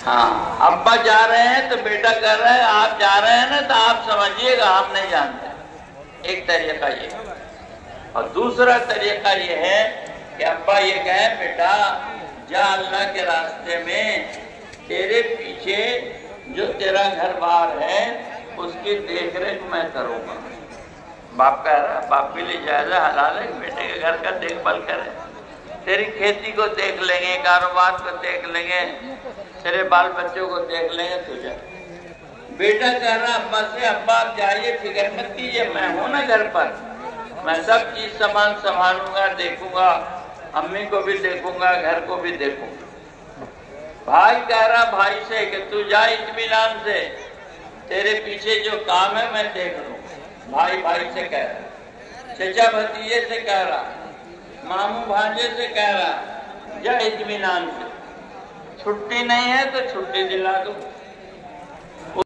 हाँ, अब्बा जा रहे हैं तो बेटा कह रहा है आप जा रहे हैं ना तो आप समझिएगा हम नहीं जानते। एक तरीका ये, और दूसरा तरीका ये है कि अब्बा ये कहे बेटा जा अल्लाह के रास्ते में, तेरे पीछे जो तेरा घर बार है उसकी देख रेख मैं करूंगा। बाप कह रहा है, बाप के लिए जायज़ हलाल है बेटे के घर का देखभाल करे, तेरी खेती को देख लेंगे, कारोबार को देख लेंगे, तेरे बाल बच्चों को देख लेंगे तुझे। बेटा कह रहा अब्बा से, अब्बा आप जाइए फिक्र मत कीजिए, मैं हूं ना घर पर, मैं सब चीज सामान संभालूंगा, देखूंगा, अम्मी को भी देखूंगा, घर को भी देखूंगा। भाई कह रहा भाई से कि तू जा इत्मीनान से, तेरे पीछे जो काम है मैं देख लूं। भाई भाई से कह रहा, चचा भतीजे से कह रहा, मामू भांजे से कह रहा, जा इत्मीनान से, छुट्टी नहीं है तो छुट्टी दिला दो,